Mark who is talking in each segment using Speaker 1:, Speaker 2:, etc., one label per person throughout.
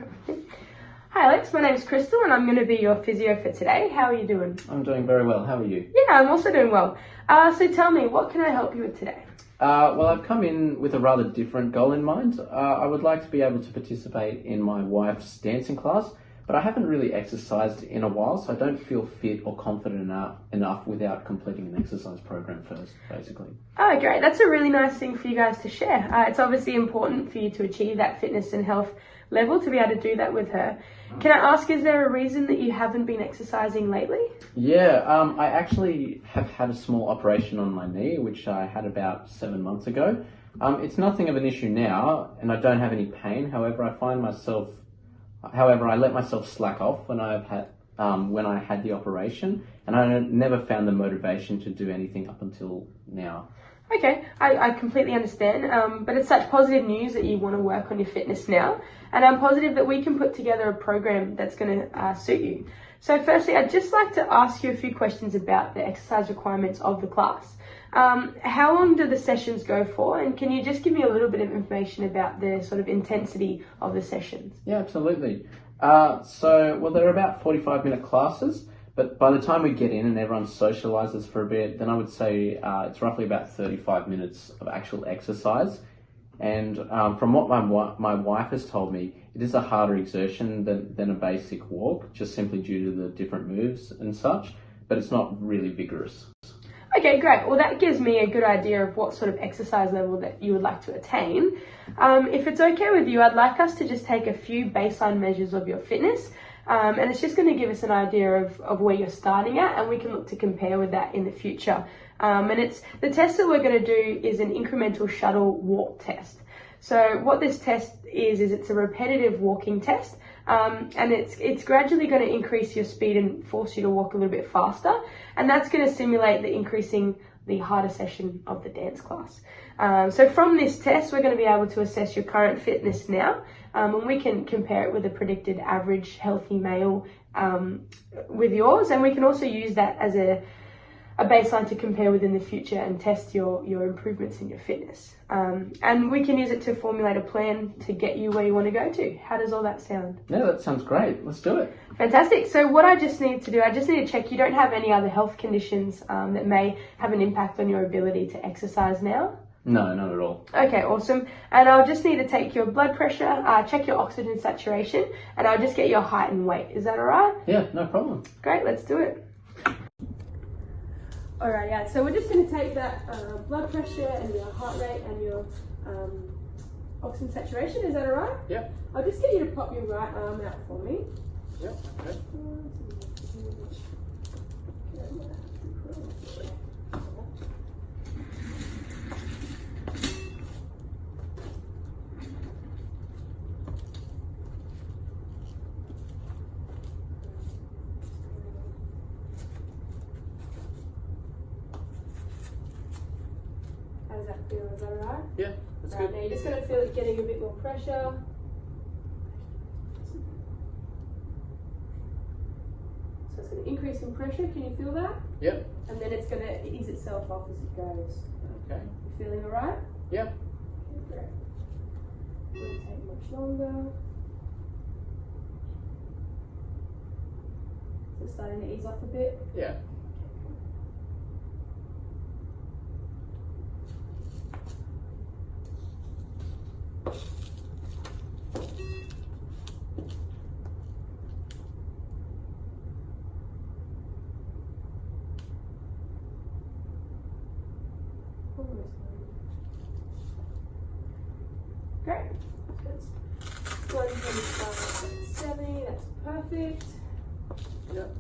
Speaker 1: Hi Alex, my name's Krystal and I'm going to be your physio for today. How are you doing?
Speaker 2: I'm doing very well. How are you?
Speaker 1: Yeah, I'm also doing well. So tell me, what can I help you with today?
Speaker 2: Well, I've come in with a rather different goal in mind. I would like to be able to participate in my wife's dancing class, but I haven't really exercised in a while, so I don't feel fit or confident enough without completing an exercise program first, basically.
Speaker 1: Oh, great. That's a really nice thing for you guys to share. It's obviously important for you to achieve that fitness and health level to be able to do that with her. Can I ask, is there a reason that you haven't been exercising lately?
Speaker 2: Yeah, I actually have had a small operation on my knee, which I had about 7 months ago. It's nothing of an issue now, and I don't have any pain. However, I let myself slack off when I had the operation, and I never found the motivation to do anything up until now.
Speaker 1: Okay, I completely understand, but it's such positive news that you want to work on your fitness now, and I'm positive that we can put together a program that's going to suit you. So firstly, I'd just like to ask you a few questions about the exercise requirements of the class. How long do the sessions go for, and can you just give me a little bit of information about the sort of intensity of the sessions?
Speaker 2: Yeah, absolutely. They're about 45-minute classes. But by the time we get in and everyone socializes for a bit, then I would say it's roughly about 35 minutes of actual exercise. And from what my wife has told me, it is a harder exertion than a basic walk, just simply due to the different moves and such, but it's not really vigorous.
Speaker 1: Okay, great. Well, that gives me a good idea of what sort of exercise level that you would like to attain. If it's okay with you, I'd like us to just take a few baseline measures of your fitness. And it's just going to give us an idea of where you're starting at, and we can look to compare with that in the future. And it's the test that we're going to do is an incremental shuttle walk test. So what this test is it's a repetitive walking test, and it's gradually going to increase your speed and force you to walk a little bit faster, and that's going to simulate increasing the harder session of the dance class. So from this test, we're going to be able to assess your current fitness now, and we can compare it with a predicted average healthy male with yours, and we can also use that as a baseline to compare with in the future and test your improvements in your fitness. And we can use it to formulate a plan to get you where you want to go to. How does all that sound?
Speaker 2: Yeah, that sounds great. Let's do it.
Speaker 1: Fantastic. So what I just need to check you don't have any other health conditions that may have an impact on your ability to exercise now?
Speaker 2: No, not at all.
Speaker 1: Okay, awesome. And I'll just need to take your blood pressure, check your oxygen saturation, and I'll just get your height and weight. Is that all right?
Speaker 2: Yeah, no problem.
Speaker 1: Great, let's do it. Alright, yeah, so we're just going to take that blood pressure and your heart rate and your oxygen saturation. Is that all right?
Speaker 2: Yep.
Speaker 1: I'll just get you to pop your right arm out for me.
Speaker 2: Yep, okay.
Speaker 1: How does that feel? Is that alright?
Speaker 2: Yeah, that's
Speaker 1: Right,
Speaker 2: good.
Speaker 1: now you're just going to feel it getting a bit more pressure. So it's going to increase in pressure. Can you feel that?
Speaker 2: Yep.
Speaker 1: And then it's going to ease itself off as it goes.
Speaker 2: Okay.
Speaker 1: You feeling alright?
Speaker 2: Yep.
Speaker 1: Okay, great. Won't take much longer. So it's starting to ease off a bit.
Speaker 2: Yeah.
Speaker 1: Great. That's 125.70. That's perfect.
Speaker 2: Yep.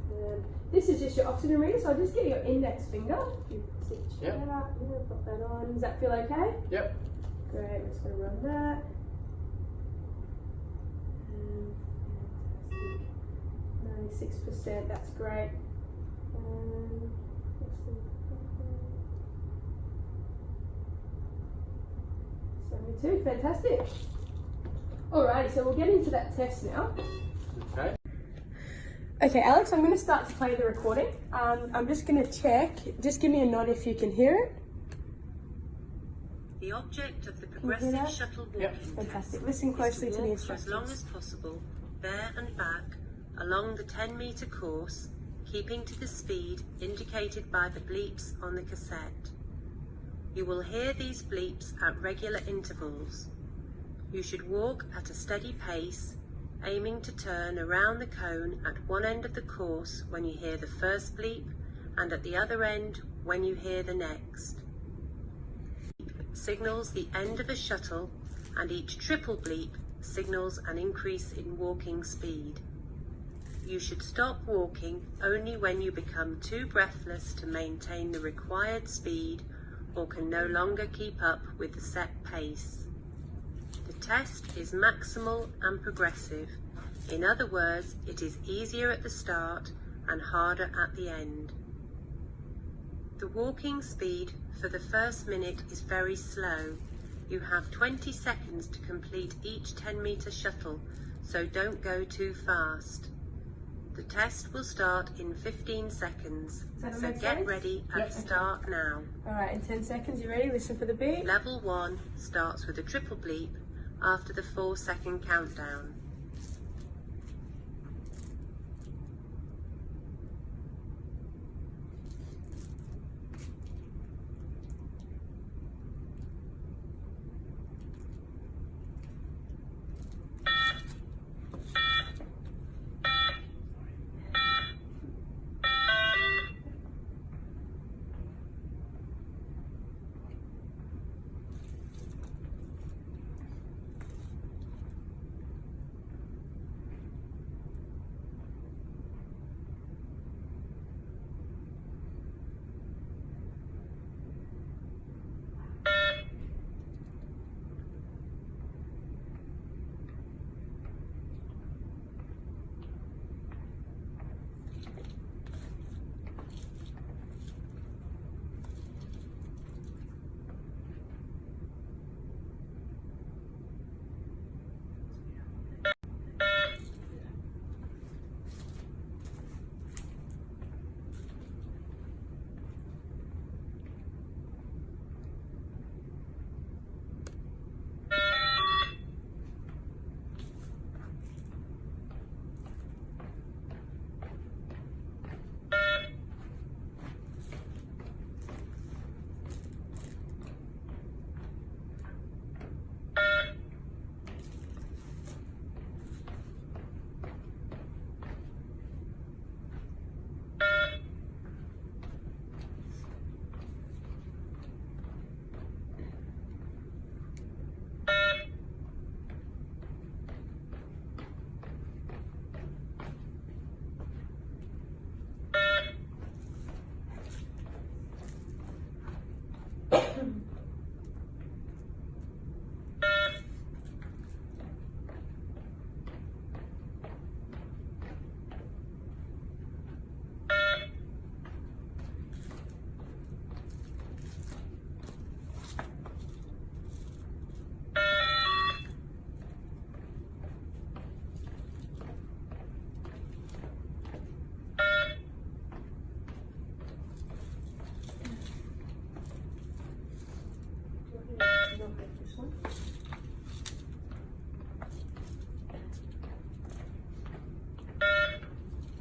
Speaker 1: And this is just your oxygen reader, so I'll just get your index finger. You stitch
Speaker 2: Yep.
Speaker 1: that out. Yeah, pop that on. Does that feel okay?
Speaker 2: Yep.
Speaker 1: Great. We're just going to run that. Fantastic. 96%. That's great. 72. Fantastic. Alrighty, so we'll get into that test now.
Speaker 2: Okay.
Speaker 1: Okay, Alex, I'm going to start to play the recording. I'm just going to check. Just give me a nod if you can hear it.
Speaker 3: The object of the
Speaker 1: Can you hear
Speaker 3: progressive
Speaker 1: that?
Speaker 3: shuttle walking
Speaker 2: Yep.
Speaker 1: Fantastic.
Speaker 3: test
Speaker 1: Listen closely
Speaker 3: is
Speaker 1: to
Speaker 3: to
Speaker 1: the
Speaker 3: walk for as long as
Speaker 1: instructions.
Speaker 3: possible, there and back, along the 10-metre course, keeping to the speed indicated by the bleeps on the cassette. You will hear these bleeps at regular intervals. You should walk at a steady pace, aiming to turn around the cone at one end of the course when you hear the first bleep and at the other end when you hear the next. Signals the end of a shuttle, and each triple bleep signals an increase in walking speed. You should stop walking only when you become too breathless to maintain the required speed or can no longer keep up with the set pace. The test is maximal and progressive. In other words, it is easier at the start and harder at the end. The walking speed for the first minute is very slow. You have 20 seconds to complete each 10-metre shuttle, so don't go too fast. The test will start in 15 seconds, so get ready at start now.
Speaker 1: Alright, in 10 seconds, you ready? Listen for the beep.
Speaker 3: Level 1 starts with a triple bleep after the 4-second countdown.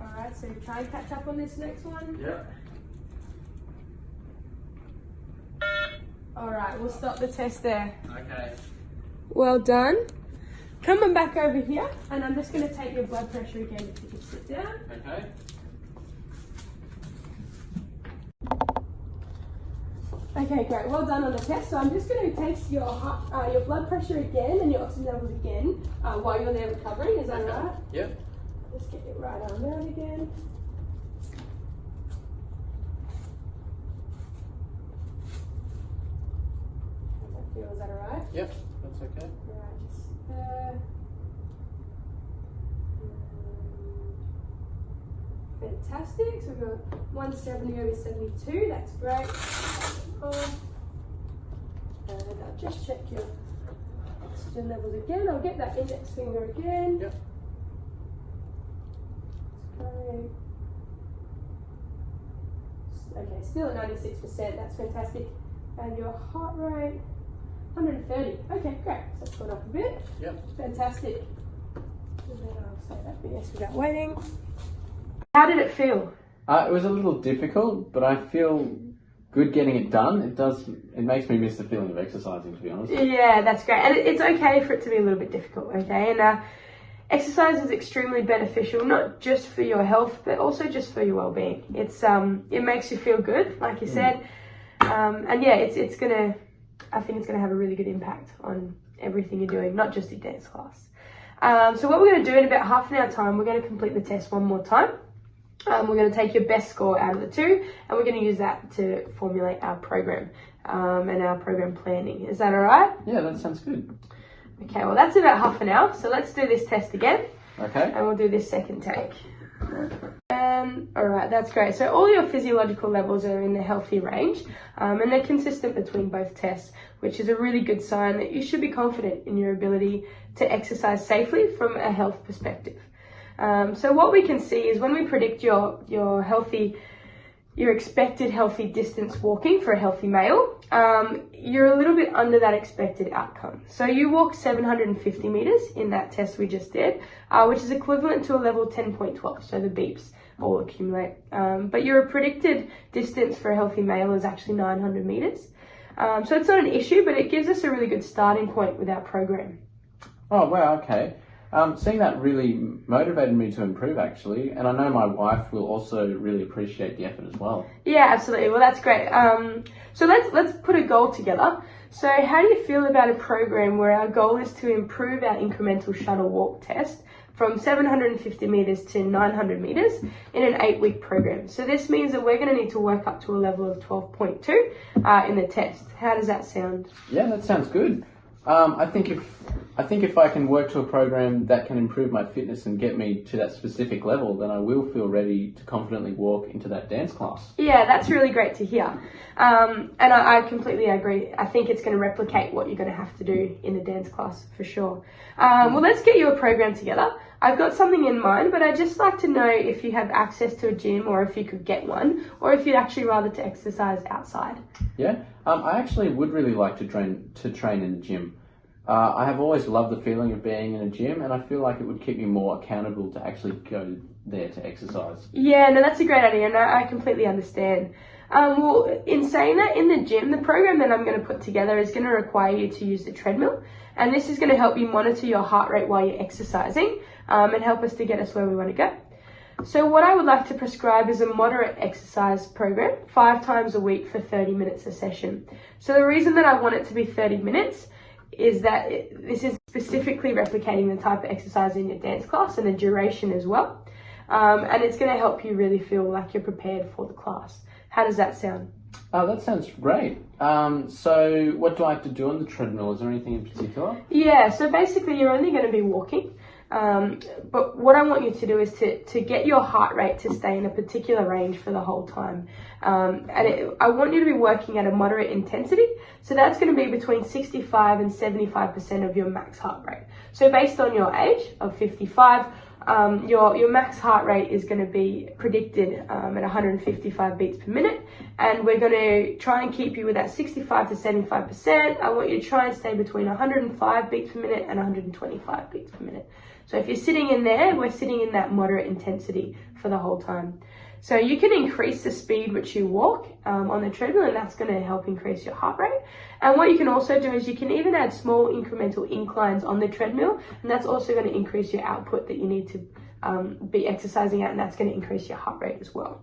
Speaker 1: Alright, so try and catch up on this next one.
Speaker 2: Yeah.
Speaker 1: Alright, we'll stop the test there.
Speaker 2: Okay.
Speaker 1: Well done. Come on back over here, and I'm just going to take your blood pressure again if you can sit down.
Speaker 2: Okay.
Speaker 1: Okay, great. Well done on the test. So I'm just going to take your heart, your blood pressure again and your oxygen levels again while you're there recovering. Is that right?
Speaker 2: Yep.
Speaker 1: Just get your right arm down again. How's that feel? Is that alright?
Speaker 2: Yep. That's okay.
Speaker 1: Alright, just sit there. Fantastic. So we've got 170 over 72. That's great. And I'll just check your oxygen levels again. I'll get that index finger again.
Speaker 2: Yep.
Speaker 1: Great. Okay, still at 96%. That's fantastic. And your heart rate. 130. Okay, great. So that's gone up a bit.
Speaker 2: Yep.
Speaker 1: Fantastic. And then I'll say that bit without waiting. How did it feel?
Speaker 2: It was a little difficult, but I feel good getting it done. It makes me miss the feeling of exercising, to be honest.
Speaker 1: Yeah, that's great. And it's okay for it to be a little bit difficult, okay? And exercise is extremely beneficial, not just for your health, but also just for your well-being. It makes you feel good, like you said. And yeah, I think it's gonna have a really good impact on everything you're doing, not just your dance class. So what we're gonna do in about half an hour time, we're gonna complete the test one more time. We're going to take your best score out of the two, and we're going to use that to formulate our program and our program planning. Is that all right?
Speaker 2: Yeah, that sounds good.
Speaker 1: Okay, well, that's about half an hour, so let's do this test again.
Speaker 2: Okay.
Speaker 1: And we'll do this second take. All right, that's great. So all your physiological levels are in the healthy range, and they're consistent between both tests, which is a really good sign that you should be confident in your ability to exercise safely from a health perspective. So what we can see is when we predict your expected healthy distance walking for a healthy male, you're a little bit under that expected outcome. So you walk 750 meters in that test we just did, which is equivalent to a level 10.12. So the beeps all accumulate. But your predicted distance for a healthy male is actually 900 meters. So it's not an issue, but it gives us a really good starting point with our program.
Speaker 2: Oh, wow, okay. Seeing that really motivated me to improve, actually, and I know my wife will also really appreciate the effort as well.
Speaker 1: Yeah, absolutely. Well, that's great. So let's put a goal together. So how do you feel about a program where our goal is to improve our incremental shuttle walk test from 750 meters to 900 meters in an 8-week program? So this means that we're going to need to work up to a level of 12.2 in the test. How does that sound?
Speaker 2: Yeah, that sounds good. I think if I can work to a program that can improve my fitness and get me to that specific level, then I will feel ready to confidently walk into that dance class.
Speaker 1: Yeah, that's really great to hear. And I completely agree. I think it's going to replicate what you're going to have to do in the dance class for sure. Well, let's get you a program together. I've got something in mind, but I'd just like to know if you have access to a gym or if you could get one, or if you'd actually rather to exercise outside.
Speaker 2: Yeah, I actually would really like to train in the gym. I have always loved the feeling of being in a gym, and I feel like it would keep me more accountable to actually go there to exercise.
Speaker 1: Yeah, no, that's a great idea, and I completely understand. Well, in saying that, in the gym, the program that I'm going to put together is going to require you to use the treadmill, and this is going to help you monitor your heart rate while you're exercising and help us to get us where we want to go. So what I would like to prescribe is a moderate exercise program, 5 times a week for 30 minutes a session. So the reason that I want it to be 30 minutes is that this is specifically replicating the type of exercise in your dance class and the duration as well. And it's going to help you really feel like you're prepared for the class. How does that sound?
Speaker 2: That sounds great. So what do I have to do on the treadmill? Is there anything in particular?
Speaker 1: Yeah, so basically you're only going to be walking. But what I want you to do is to get your heart rate to stay in a particular range for the whole time. I want you to be working at a moderate intensity. So that's going to be between 65 and 75% of your max heart rate. So based on your age of 55, your max heart rate is going to be predicted at 155 beats per minute. And we're going to try and keep you with that 65 to 75%. I want you to try and stay between 105 beats per minute and 125 beats per minute. So if you're sitting in there, we're sitting in that moderate intensity for the whole time. So you can increase the speed which you walk on the treadmill, and that's going to help increase your heart rate. And what you can also do is you can even add small incremental inclines on the treadmill, and that's also going to increase your output that you need to be exercising at, and that's going to increase your heart rate as well.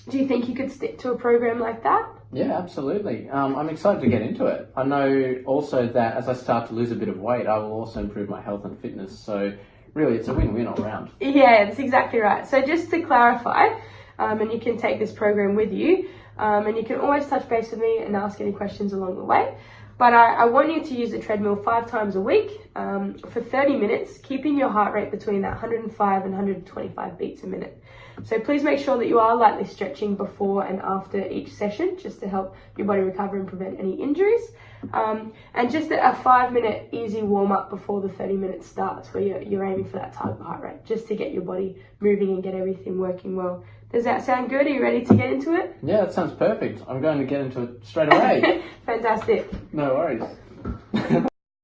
Speaker 1: Do you think you could stick to a program like that?
Speaker 2: Yeah, absolutely. I'm excited to get into it. I know also that as I start to lose a bit of weight, I will also improve my health and fitness. So really, it's a win-win all round.
Speaker 1: Yeah, that's exactly right. So just to clarify, and you can take this program with you, and you can always touch base with me and ask any questions along the way. But I want you to use the treadmill 5 times a week for 30 minutes, keeping your heart rate between that 105 and 125 beats a minute. So please make sure that you are lightly stretching before and after each session, just to help your body recover and prevent any injuries. And just a 5-minute easy warm-up before the 30 minutes starts, where you're aiming for that target heart rate, just to get your body moving and get everything working well. Does that sound good? Are you ready to get into it?
Speaker 2: Yeah, that sounds perfect. I'm going to get into it straight away.
Speaker 1: Fantastic.
Speaker 2: No worries.